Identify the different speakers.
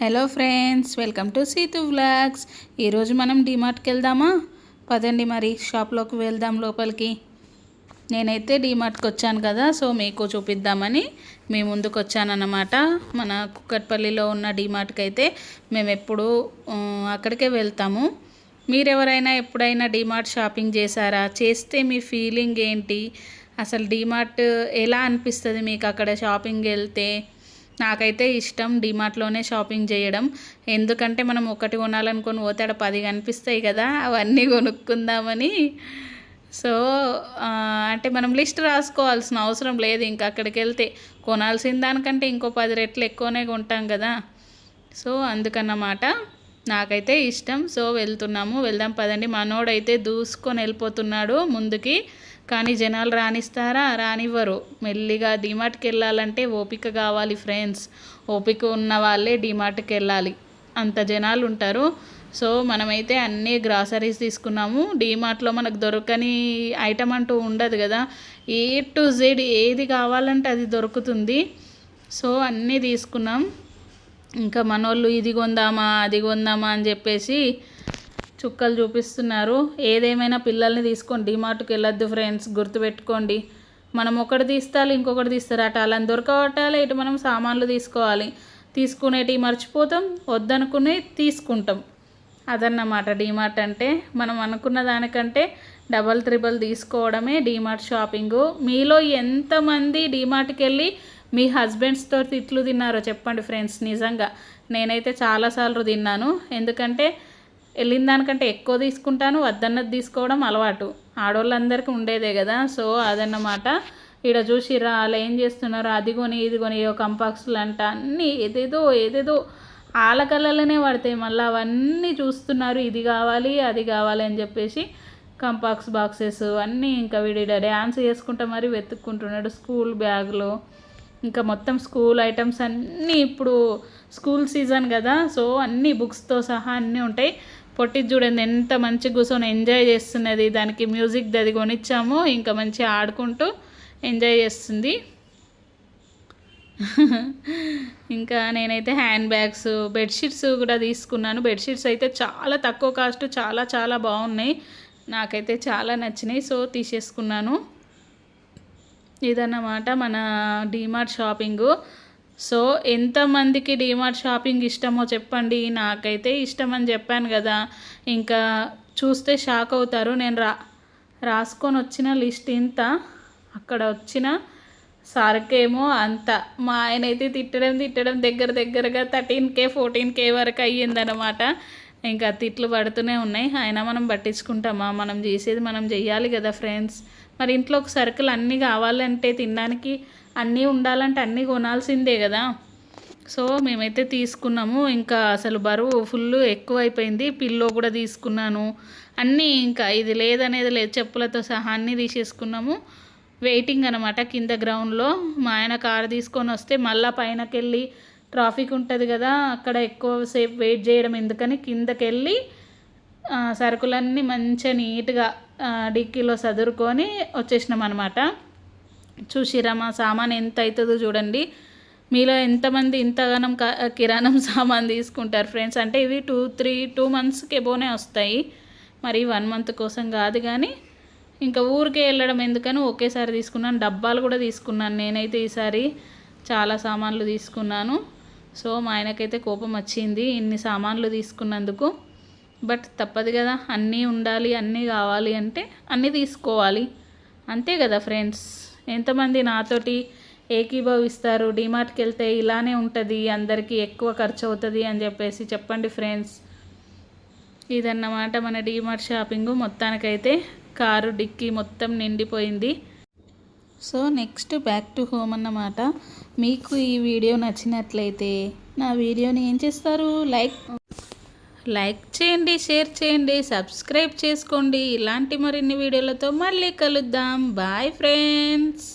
Speaker 1: Hello friends, welcome to Seethu vlogs. ఈరోజు మనం డీమార్ట్కి వెళ్దామా? పదండి మరి షాప్లోకి వెళ్దాం లోపలికి. నేనైతే డీమార్ట్కి వచ్చాను కదా, సో మీకు చూపిద్దామని మీ ముందుకు వచ్చానన్నమాట. మన కుక్కట్పల్లిలో ఉన్న డీమార్ట్కి అయితే మేము ఎప్పుడు అక్కడికే వెళ్తాము. మీరెవరైనా ఎప్పుడైనా డీమార్ట్ షాపింగ్ చేశారా? చేస్తే మీ ఫీలింగ్ ఏంటి? అసలు డీమార్ట్ ఎలా అనిపిస్తుంది మీకు అక్కడ షాపింగ్ వెళ్తే? నాకైతే ఇష్టం డీమార్ట్లోనే షాపింగ్ చేయడం. ఎందుకంటే మనం ఒకటి కొనాలనుకొని పోతే అక్కడ 10 కనిపిస్తాయి కదా, అవన్నీ కొనుక్కుందామని. సో అంటే మనం లిస్ట్ రాసుకోవాల్సిన అవసరం లేదు. ఇంకా అక్కడికి వెళ్తే కొనాల్సిన దానికంటే ఇంకో 10 రెట్లు ఎక్కువనే కొంటాం కదా. సో అందుకన్నమాట నాకైతే ఇష్టం. సో వెళ్దాం పదండి. మనోడైతే దూసుకొని వెళ్ళిపోతున్నాడు ముందుకి, కానీ జనాలు రానిస్తారా? రానివ్వరు. మెల్లిగా డీమార్ట్కి వెళ్ళాలంటే ఓపిక కావాలి ఫ్రెండ్స్. ఓపిక ఉన్న వాళ్ళే డీమార్ట్కి వెళ్ళాలి, అంత జనాలు ఉంటారు. సో మనమైతే అన్ని గ్రాసరీస్ తీసుకున్నాము. డీమార్ట్లో మనకు దొరకని ఐటమ్ అంటూ ఉండదు కదా. ఏ టు జెడ్ ఏది కావాలంటే అది దొరుకుతుంది. సో అన్నీ తీసుకున్నాం. ఇంకా మనోళ్ళు ఇది కొందామా అది కొందామా అని చెప్పేసి చుక్కలు చూపిస్తున్నారు. ఏదేమైనా పిల్లల్ని తీసుకొని డీమార్ట్కి వెళ్ళొద్దు ఫ్రెండ్స్, గుర్తుపెట్టుకోండి. మనం ఒకటి తీస్తాలి, ఇంకొకటి తీస్తారు. అటు అలా దొరకబట్టాలి, ఇటు మనం సామాన్లు తీసుకోవాలి. తీసుకునేటివి మర్చిపోతాం, వద్దనుకునే తీసుకుంటాం. అదన్నమాట డీమార్ట్ అంటే. మనం అనుకున్న దానికంటే డబల్ త్రిబుల్ తీసుకోవడమే డీమార్ట్ షాపింగు. మీలో ఎంతమంది డీమార్ట్కి వెళ్ళి మీ హస్బెండ్స్తో తిట్లు తిన్నారో చెప్పండి ఫ్రెండ్స్. నిజంగా నేనైతే చాలాసార్లు తిన్నాను. ఎందుకంటే వెళ్ళిన దానికంటే ఎక్కువ తీసుకుంటాను, వద్దన్నది తీసుకోవడం అలవాటు ఆడవాళ్ళందరికీ ఉండేదే కదా. సో అదన్నమాట. ఇక్కడ చూసిరా అలా ఏం చేస్తున్నారు, అది కొని ఇది కొని కంపాక్స్లు అంట, అన్నీ ఏదేదో ఆలకల్లనే పడతాయి. మళ్ళీ అవన్నీ చూస్తున్నారు, ఇది కావాలి అది కావాలి అని చెప్పేసి. కంపాక్స్ బాక్సెస్ అన్నీ. ఇంకా వీడి డ్యాన్స్ చేసుకుంటా మరి వెతుక్కుంటున్నాడు. స్కూల్ బ్యాగులు, ఇంకా మొత్తం స్కూల్ ఐటమ్స్ అన్నీ. ఇప్పుడు స్కూల్ సీజన్ కదా, సో అన్నీ బుక్స్తో సహా అన్నీ ఉంటాయి. పొట్టి చూడండి ఎంత మంచి కూర్చొని ఎంజాయ్ చేస్తున్నది. దానికి మ్యూజిక్ అది కొనిచ్చాము, ఇంకా మంచిగా ఆడుకుంటూ ఎంజాయ్ చేస్తుంది. ఇంకా నేనైతే హ్యాండ్ బ్యాగ్స్, బెడ్షీట్స్ కూడా తీసుకున్నాను. బెడ్షీట్స్ అయితే చాలా తక్కువ కాస్ట్, చాలా బాగున్నాయి. నాకైతే చాలా నచ్చినాయి. సో తీసేసుకున్నాను. ఇదన్నమాట మన డీమార్ట్ షాపింగు. సో ఎంతమందికి డీమార్ట్ షాపింగ్ ఇష్టమో చెప్పండి. నాకైతే ఇష్టం అని చెప్పాను కదా. ఇంకా చూస్తే షాక్ అవుతారు. నేను రాసుకొని వచ్చిన లిస్ట్ ఇంత, అక్కడ వచ్చిన సరుకేమో అంత. మా ఆయన అయితే తిట్టడం దగ్గరగా 13K 14K వరకు అయ్యిందనమాట. ఇంకా తిట్లు పడుతూనే ఉన్నాయి. అయినా మనం పట్టించుకుంటామా? మనం చేసేది మనం చెయ్యాలి కదా ఫ్రెండ్స్. మరి ఇంట్లో ఒక సరుకులు అన్నీ కావాలంటే, తినడానికి అన్నీ ఉండాలంటే అన్నీ కొనాల్సిందే కదా. సో మేమైతే తీసుకున్నాము. ఇంకా అసలు బరువు ఫుల్ ఎక్కువ అయిపోయింది. పిల్లో కూడా తీసుకున్నాను. అన్నీ ఇంకా ఇది లేదనేది లేదు, చెప్పులతో సహా అన్నీ తీసేసుకున్నాము. వెయిటింగ్ అనమాట కింద గ్రౌండ్లో. మా ఆయన కారు తీసుకొని వస్తే మళ్ళీ పైనకి వెళ్ళి ట్రాఫిక్ ఉంటుంది కదా, అక్కడ ఎక్కువసేపు వెయిట్ చేయడం ఎందుకని కిందకెళ్ళి సరుకులన్నీ మంచిగా నీట్గా డిక్కీలో సదురుకొని వచ్చేసినాం అనమాట. చూసిరా మా సామాన్ ఎంత అవుతుందో చూడండి. మీలో ఎంతమంది ఇంతగానం కిరాణం సామాన్ తీసుకుంటారు ఫ్రెండ్స్? అంటే ఇవి 2 మంత్స్కి ఎబోనే వస్తాయి, మరి 1 మంత్ కోసం కాదు. కానీ ఇంకా ఊరికే వెళ్ళడం ఎందుకని ఒకేసారి తీసుకున్నాను. డబ్బాలు కూడా తీసుకున్నాను నేనైతే ఈసారి. చాలా సామాన్లు తీసుకున్నాను. సో మా ఆయనకైతే కోపం వచ్చింది ఇన్ని సామాన్లు తీసుకున్నందుకు. బట్ తప్పదు కదా, అన్నీ ఉండాలి, అన్నీ కావాలి అంటే అన్నీ తీసుకోవాలి, అంతే కదా ఫ్రెండ్స్. ఎంతమంది నాతోటి ఏకీభవిస్తారు? డీమార్ట్కి వెళ్తే ఇలానే ఉంటుంది, అందరికీ ఎక్కువ ఖర్చు అవుతుంది అని చెప్పేసి చెప్పండి ఫ్రెండ్స్. ఇదన్నమాట మన డీమార్ట్ షాపింగు. మొత్తానికైతే కారు డిక్కీ మొత్తం నిండిపోయింది. So next back to home అన్నమాట. మీకు ఈ వీడియో నచ్చినట్లయితే నా వీడియోని ఏం చేస్తారు? లైక్ చేయండి, షేర్ చేయండి, సబ్స్క్రైబ్ చేసుకోండి. ఇలాంటి మరిన్ని వీడియోలతో మళ్ళీ కలుద్దాం. Bye friends.